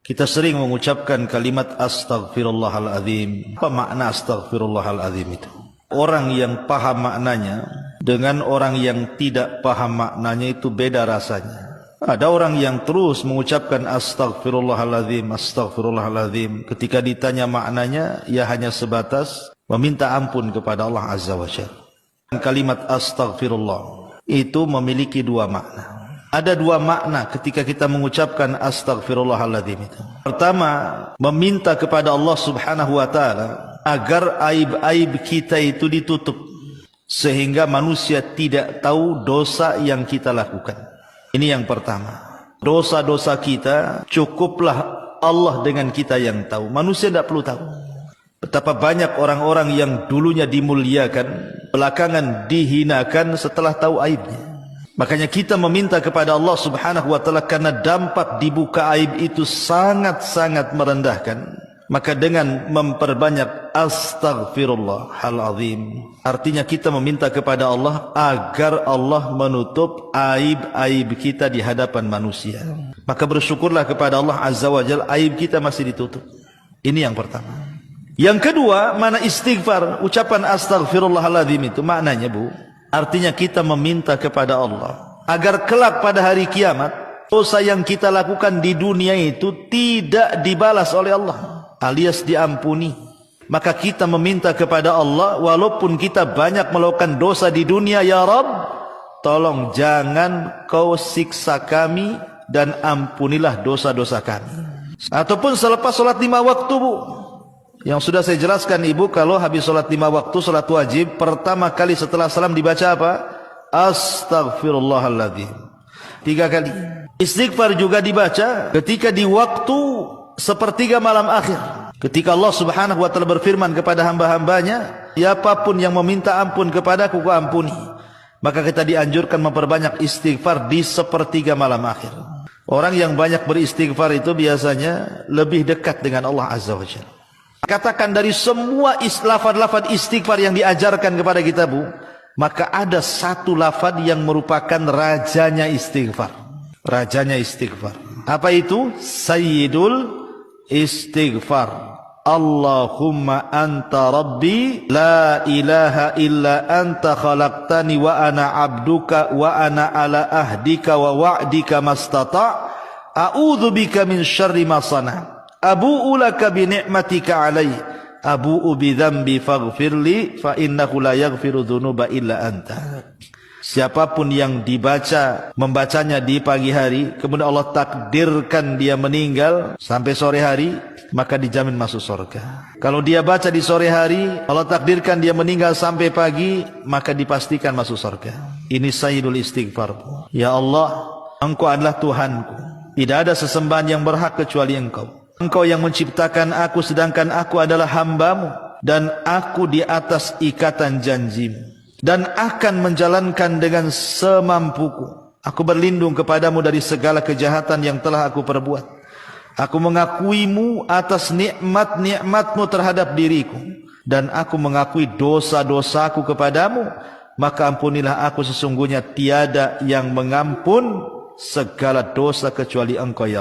Kita sering mengucapkan kalimat astaghfirullahaladzim. Apa makna astaghfirullahaladzim itu? Orang yang paham maknanya dengan orang yang tidak paham maknanya itu beda rasanya. Ada orang yang terus mengucapkan astaghfirullahaladzim, astaghfirullahaladzim. Ketika ditanya maknanya, ia hanya sebatas meminta ampun kepada Allah Azza wa Jalla. Kalimat astaghfirullah itu memiliki dua makna. Ada dua makna ketika kita mengucapkan astaghfirullahaladzim itu. Pertama, meminta kepada Allah Subhanahu wa taala agar aib-aib kita itu ditutup sehingga manusia tidak tahu dosa yang kita lakukan. Ini yang pertama. Dosa-dosa kita cukuplah Allah dengan kita yang tahu. Manusia tidak perlu tahu. Betapa banyak orang-orang yang dulunya dimuliakan, belakangan dihinakan setelah tahu aibnya. Makanya kita meminta kepada Allah Subhanahu wa taala karena dampak dibuka aib itu sangat-sangat merendahkan. Maka dengan memperbanyak astaghfirullahaladzim, artinya kita meminta kepada Allah agar Allah menutup aib-aib kita di hadapan manusia. Maka bersyukurlah kepada Allah Azza wa Jalla, aib kita masih ditutup. Ini yang pertama. Yang kedua, mana istighfar, ucapan astaghfirullahaladzim itu maknanya, Bu, artinya kita meminta kepada Allah agar kelak pada hari kiamat dosa yang kita lakukan di dunia itu tidak dibalas oleh Allah, alias diampuni. Maka kita meminta kepada Allah, walaupun kita banyak melakukan dosa di dunia, ya Rabb, tolong jangan kau siksa kami dan ampunilah dosa-dosa kami. Ataupun selepas sholat 5 waktu, Bu, yang sudah saya jelaskan Ibu, kalau habis sholat 5 waktu, sholat wajib, pertama kali setelah salam dibaca apa? Astaghfirullahaladzim 3 kali. Istighfar juga dibaca ketika di waktu sepertiga malam akhir, ketika Allah Subhanahu wa taala berfirman kepada hamba-hambanya, siapapun yang meminta ampun kepadaku, ku ampuni. Maka kita dianjurkan memperbanyak istighfar di sepertiga malam akhir. Orang yang banyak beristighfar itu biasanya lebih dekat dengan Allah Azza wa Jalla. Katakan dari semua lafaz-lafaz istighfar yang diajarkan kepada kita, Bu, maka ada satu lafaz yang merupakan rajanya istighfar. Rajanya istighfar. Apa itu? Sayyidul istighfar. Allahumma anta rabbi la ilaha illa anta khalaqtani wa ana abduka wa ana ala ahdika wa wa'dika mastata' a'udzu bika min syarri ma sana'. Abu'u laka bi ni'matika alayya, abu'u bi dzambi faghfirli fa innahu la yaghfiru dzunuba illa anta. Siapapun yang membacanya di pagi hari, kemudian Allah takdirkan dia meninggal sampai sore hari, maka dijamin masuk surga. Kalau dia baca di sore hari, Allah takdirkan dia meninggal sampai pagi, maka dipastikan masuk surga. Ini sayyidul istighfar. Ya Allah, Engkau adalah Tuhanku, tidak ada sesembahan yang berhak kecuali Engkau. Engkau yang menciptakan aku, sedangkan aku adalah hamba-Mu, dan aku di atas ikatan janji-Mu, dan akan menjalankan dengan semampuku. Aku berlindung kepadamu dari segala kejahatan yang telah aku perbuat. Aku mengakuimu atas nikmat-nikmat-Mu terhadap diriku, dan aku mengakui dosa-dosaku kepadamu. Maka ampunilah aku, sesungguhnya tiada yang mengampun segala dosa kecuali Engkau, ya Allah.